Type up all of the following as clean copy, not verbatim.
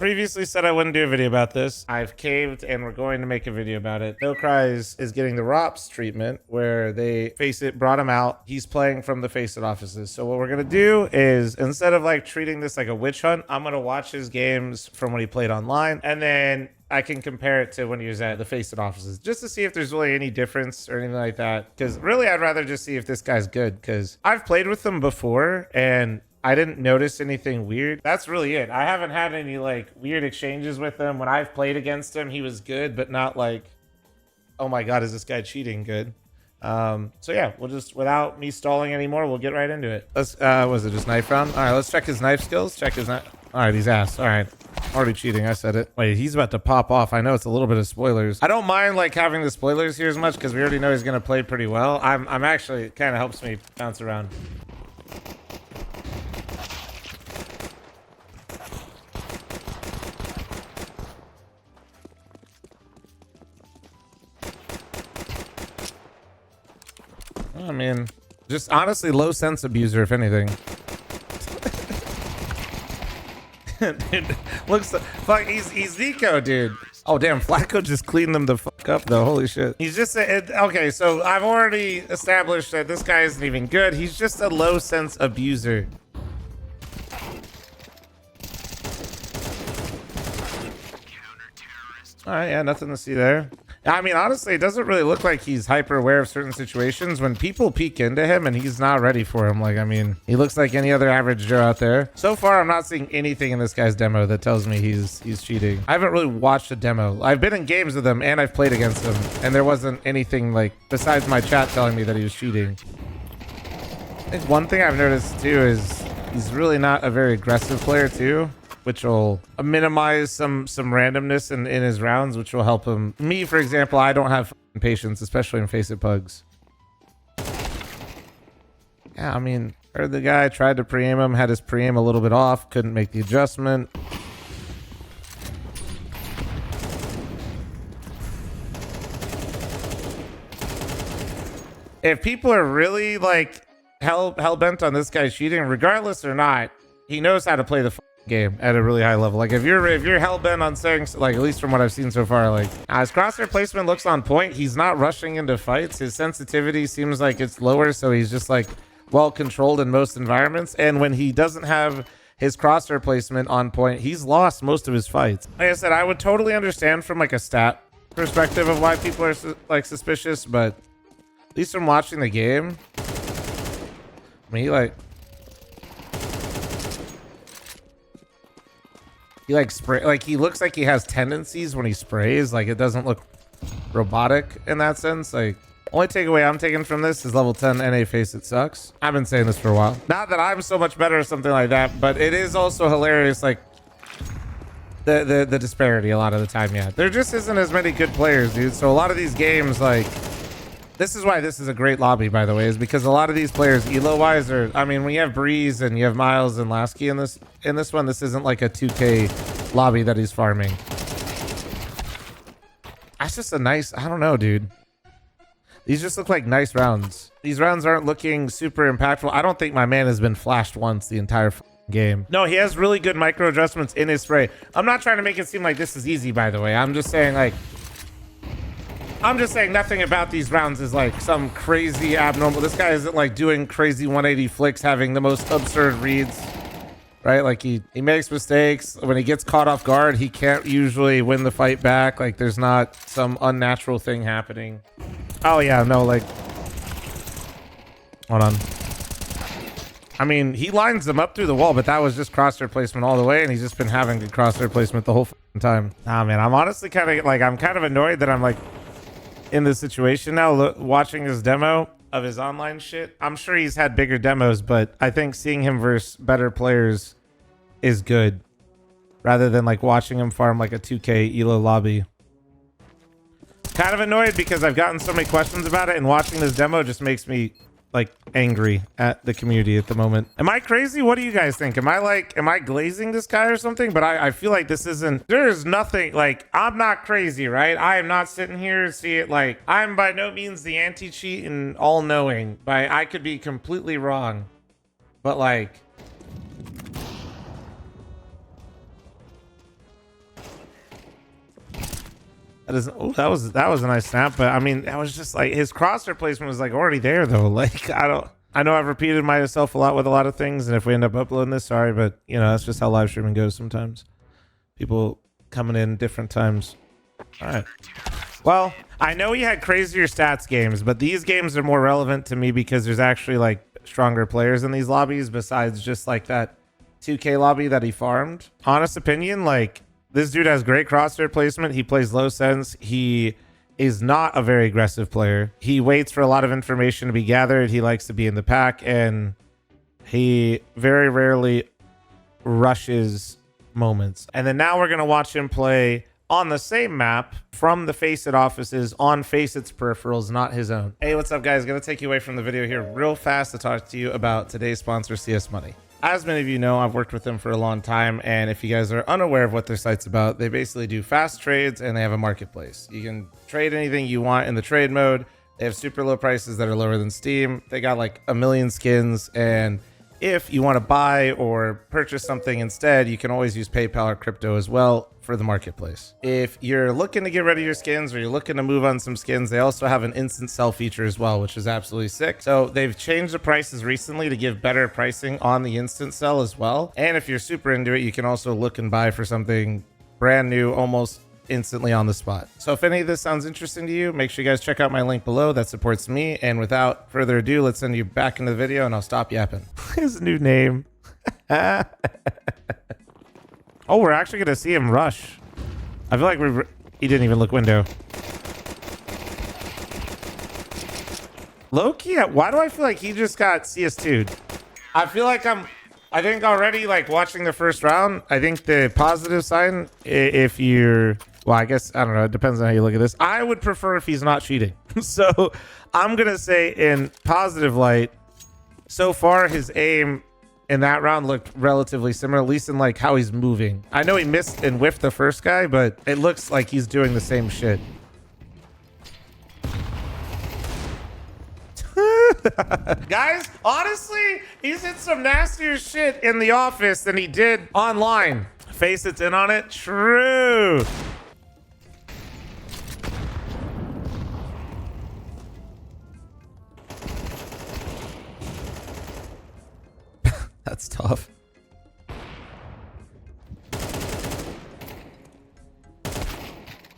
previously said I wouldn't do a video about this. I've caved and we're going to make a video about it. Nocries is getting the ROPS treatment where they FACEIT brought him out. He's playing from the FACEIT offices. So what we're going to do is, instead of like treating this like a witch hunt, I'm going to watch his games from when he played online, and then I can compare it to when he was at the FACEIT offices just to see if there's really any difference or anything like that. Because really, I'd rather just see if this guy's good, because I've played with him before and I didn't notice anything weird. That's really it. I haven't had any like weird exchanges with him. When I've played against him, he was good, but not like, oh my God, is this guy cheating good? So yeah, we'll just, without me stalling anymore, we'll get right into it. Let's, was it just knife round? All right, let's check his knife skills. Check his knife. All right, he's ass. All right. Already cheating. I said it. Wait, he's about to pop off. I know it's a little bit of spoilers. I don't mind like having the spoilers here as much because we already know he's going to play pretty well. I'm actually, it kind of helps me bounce around. I mean, just honestly low sense abuser, if anything. Dude, looks fuck. He's Nico, dude. Oh damn, Flacco just cleaned them the fuck up though. Holy shit. He's just okay. So I've already established that this guy isn't even good. He's just a low sense abuser. All right, yeah, nothing to see there. I mean, honestly, it doesn't really look like he's hyper aware of certain situations. When people peek into him and he's not ready for him, like, I mean, he looks like any other average Joe out there. So far, I'm not seeing anything in this guy's demo that tells me he's cheating. I haven't really watched a demo. I've been in games with him and I've played against him, and there wasn't anything like besides my chat telling me that he was cheating. I think one thing I've noticed too is he's really not a very aggressive player too, which will minimize some randomness in his rounds, which will help him. Me, for example, I don't have patience, especially in FACEIT pugs. Yeah, I mean, heard the guy tried to pre-aim him, had his pre-aim a little bit off, couldn't make the adjustment. If people are really like hell-bent on this guy cheating, regardless or not, he knows how to play the game at a really high level. Like if you're hell-bent on saying, like, at least from what I've seen so far, like his crosshair placement looks on point. He's not rushing into fights. His sensitivity seems like it's lower, so he's just like well controlled in most environments. And when he doesn't have his crosshair placement on point, he's lost most of his fights. Like I said, I would totally understand from like a stat perspective of why people are like suspicious, but at least from watching the game, I mean, he like spray, like he looks like he has tendencies when he sprays. Like it doesn't look robotic in that sense. Like only takeaway I'm taking from this is level 10 NA FACEIT sucks. I've been saying this for a while. Not that I'm so much better or something like that, but it is also hilarious. Like the disparity a lot of the time. Yeah, there just isn't as many good players, dude. So a lot of these games, like, this is why this is a great lobby, by the way, is because a lot of these players, elo wise, are, I mean, when you have Breeze and you have Miles and Lasky in this one, this isn't like a 2K lobby that he's farming. That's just a nice, I don't know, dude. These just look like nice rounds. These rounds aren't looking super impactful. I don't think my man has been flashed once the entire game. No, he has really good micro adjustments in his spray. I'm not trying to make it seem like this is easy, by the way. I'm just saying, like, nothing about these rounds is like some crazy abnormal. This guy isn't like doing crazy 180 flicks, having the most absurd reads, right? Like he makes mistakes. When he gets caught off guard, he can't usually win the fight back. Like there's not some unnatural thing happening. Oh yeah, no, like, hold on. I mean, he lines them up through the wall, but that was just crosshair placement all the way, and he's just been having good crosshair placement the whole time. Nah, man, I'm honestly kind of annoyed that I'm like in this situation now, watching his demo of his online shit. I'm sure he's had bigger demos, but I think seeing him versus better players is good rather than like watching him farm like a 2K elo lobby. Kind of annoyed because I've gotten so many questions about it, and watching this demo just makes me like angry at the community at the moment. Am I crazy? What do you guys think? Am I glazing this guy or something? But I feel like this isn't, there's nothing, like, I'm not crazy, right? I am not sitting here and see it like, I'm by no means the anti-cheat and all-knowing, but I could be completely wrong. But like, That is, oh, that was a nice snap, but I mean, that was just like his crosshair placement was like already there though. Like I know I've repeated myself a lot with a lot of things, and if we end up uploading this, sorry, but you know that's just how live streaming goes sometimes. People coming in different times. All right. Well, I know he had crazier stats games, but these games are more relevant to me because there's actually like stronger players in these lobbies besides just like that 2K lobby that he farmed. Honest opinion, like. This dude has great crosshair placement. He plays low sense. He is not a very aggressive player. He waits for a lot of information to be gathered. He likes to be in the pack, and he very rarely rushes moments. And then now we're going to watch him play on the same map from the FACEIT offices on FACEIT's peripherals, not his own. Hey, what's up, guys? Going to take you away from the video here real fast to talk to you about today's sponsor, CS Money. As many of you know, I've worked with them for a long time, and if you guys are unaware of what their site's about, they basically do fast trades and they have a marketplace. You can trade anything you want in the trade mode. They have super low prices that are lower than Steam. They got like 1 million skins, and if you want to buy or purchase something instead, you can always use PayPal or crypto as well for the marketplace. If you're looking to get rid of your skins or you're looking to move on some skins, they also have an instant sell feature as well, which is absolutely sick. So they've changed the prices recently to give better pricing on the instant sell as well. And if you're super into it, you can also look and buy for something brand new almost instantly on the spot. So if any of this sounds interesting to you, make sure you guys check out my link below. That supports me. And without further ado, let's send you back into the video and I'll stop yapping. His new name. Oh, we're actually going to see him rush. I feel like he didn't even look window. Low-key, why do I feel like he just got CS2'd? I feel like I think already like watching the first round, I think the positive sign, if you're, well, I guess, I don't know. It depends on how you look at this. I would prefer if he's not cheating. So I'm going to say in positive light, so far his aim in that round looked relatively similar, at least in like how he's moving. I know he missed and whiffed the first guy, but it looks like he's doing the same shit. Guys, honestly, he's hit some nastier shit in the office than he did online. FACEIT's in on it. True. That's tough.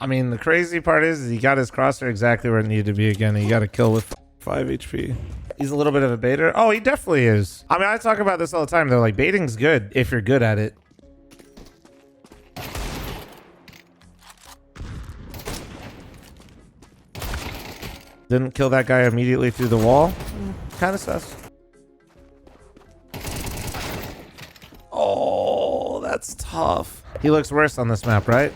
I mean, the crazy part is he got his crosshair exactly where it needed to be again. He got a kill with 5 HP. He's a little bit of a baiter. Oh, he definitely is. I mean, I talk about this all the time though. Like, baiting's good if you're good at it. Didn't kill that guy immediately through the wall. Kind of sus. Oh, that's tough. He looks worse on this map, right?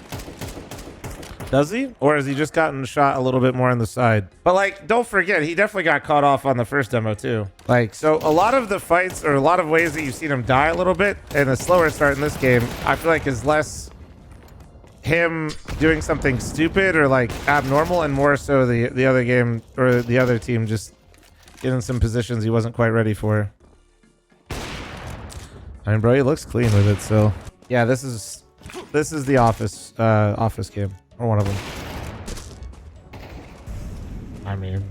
Does he? Or has he just gotten shot a little bit more on the side? But like, don't forget, he definitely got caught off on the first demo too. Like, so a lot of the fights or a lot of ways that you've seen him die a little bit and a slower start in this game, I feel like is less him doing something stupid or like abnormal and more so the other game or the other team just getting some positions he wasn't quite ready for. I mean, bro, he looks clean with it, so yeah, this is the office game. Or one of them. I mean,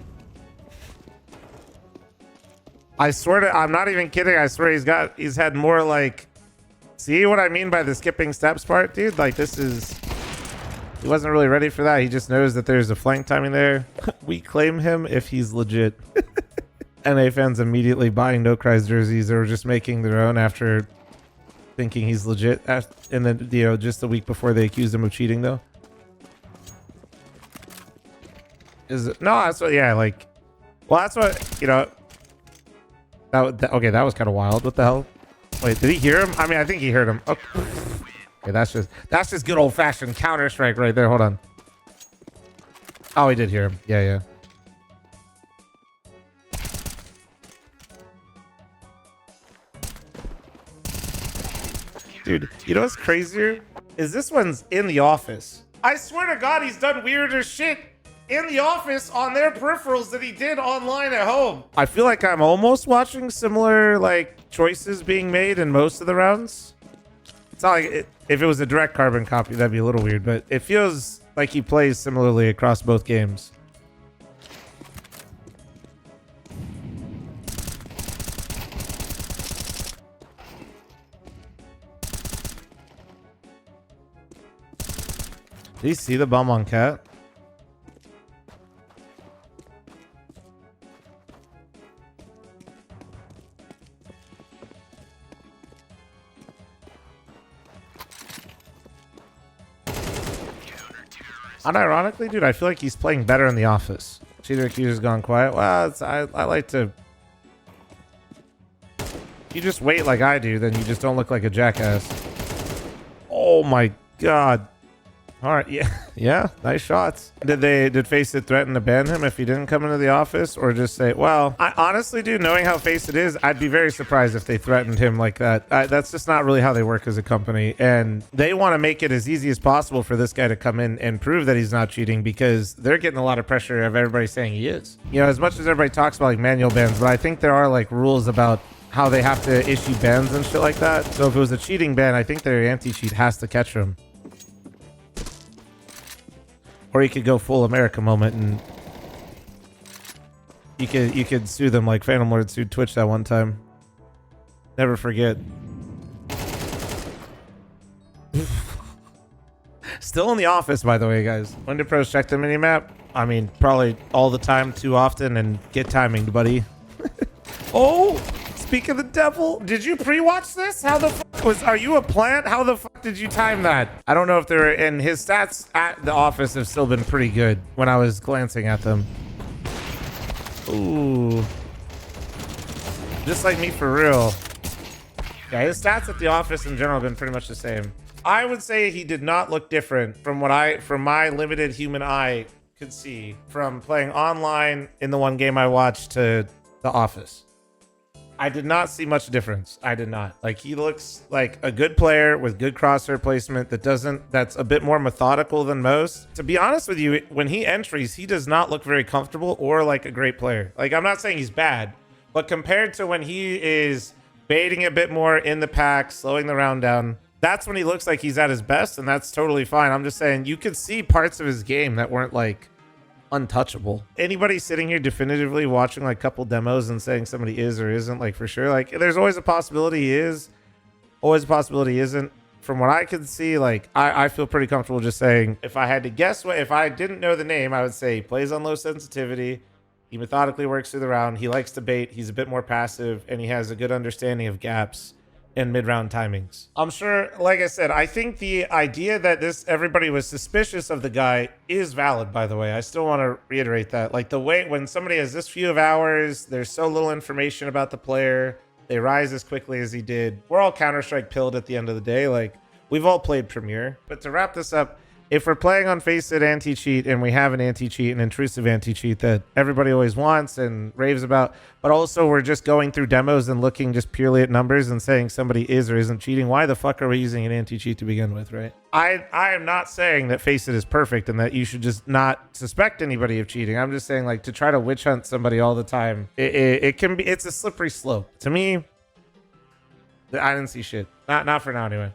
I swear to, I'm not even kidding. I swear he's had more like, see what I mean by the skipping steps part, dude? Like this is, he wasn't really ready for that. He just knows that there's a flank timing there. We claim him if he's legit. NA fans immediately buying nocries jerseys or just making their own after thinking he's legit. And then, you know, just a week before they accused him of cheating though. Is it? No, that's what, yeah, like, well, that's what, you know, okay, that was kind of wild. What the hell? Wait, did he hear him? I mean, I think he heard him. Okay, that's just good old-fashioned Counter-Strike right there. Hold on. Oh, he did hear him. Yeah. Dude, you know what's crazier? Is this one's in the office. I swear to God, he's done weirder shit in the office on their peripherals that he did online at home. I feel like I'm almost watching similar like choices being made in most of the rounds It's not like if it was a direct carbon copy, that'd be a little weird, but it feels like he plays similarly across both games. Did you see the bomb on Cat? Unironically, dude, I feel like he's playing better in The Office. Cheater accuser's gone quiet. Well, I like to... You just wait like I do, then you just don't look like a jackass. Oh my god. All right, yeah, nice shots. Did FACEIT threaten to ban him if he didn't come into the office, or just say, well, I honestly do, knowing how FACEIT is, I'd be very surprised if they threatened him like that. That's just not really how they work as a company, and they want to make it as easy as possible for this guy to come in and prove that he's not cheating, because they're getting a lot of pressure of everybody saying he is. You know, as much as everybody talks about like manual bans, but I think there are like rules about how they have to issue bans and shit like that. So if it was a cheating ban, I think their anti-cheat has to catch him. Or you could go full America moment and you could sue them like Phantom Lord sued Twitch that one time. Never forget. Still in the office, by the way, guys. When do pros check the minimap? I mean, probably all the time, too often, and get timing, buddy. Oh, speak of the devil. Did you pre-watch this? How the fuck are you a plant? How the fuck did you time that? I don't know if they're in his stats at the office have still been pretty good when I was glancing at them. Ooh. Just like me for real. Yeah, his stats at the office in general have been pretty much the same. I would say he did not look different from my limited human eye could see from playing online in the one game I watched to the office. I did not see much difference. I did not. Like, he looks like a good player with good crosshair placement that's a bit more methodical than most. To be honest with you, when he entries, he does not look very comfortable or like a great player. Like, I'm not saying he's bad, but compared to when he is baiting a bit more in the pack, slowing the round down, that's when he looks like he's at his best, and that's totally fine. I'm just saying you could see parts of his game that weren't like untouchable. Anybody sitting here definitively watching like a couple demos and saying somebody is or isn't, like for sure, like there's always a possibility he is, always a possibility he isn't. From what I can see, like I feel pretty comfortable just saying, if I had to guess if I didn't know the name, I would say he plays on low sensitivity, he methodically works through the round, he likes to bait, he's a bit more passive, and he has a good understanding of gaps and mid-round timings. I'm sure, like I said, I think the idea that everybody was suspicious of the guy is valid, by the way. I still want to reiterate that. Like, the way when somebody has this few of hours, there's so little information about the player, they rise as quickly as he did. We're all Counter-Strike pilled at the end of the day. Like, we've all played Premier. But to wrap this up, if we're playing on FACEIT anti-cheat and we have an anti-cheat, an intrusive anti-cheat that everybody always wants and raves about, but also we're just going through demos and looking just purely at numbers and saying somebody is or isn't cheating, why the fuck are we using an anti-cheat to begin with, right? I am not saying that FACEIT is perfect and that you should just not suspect anybody of cheating. I'm just saying, like, to try to witch hunt somebody all the time, it's a slippery slope. To me, I didn't see shit. Not for now anyway.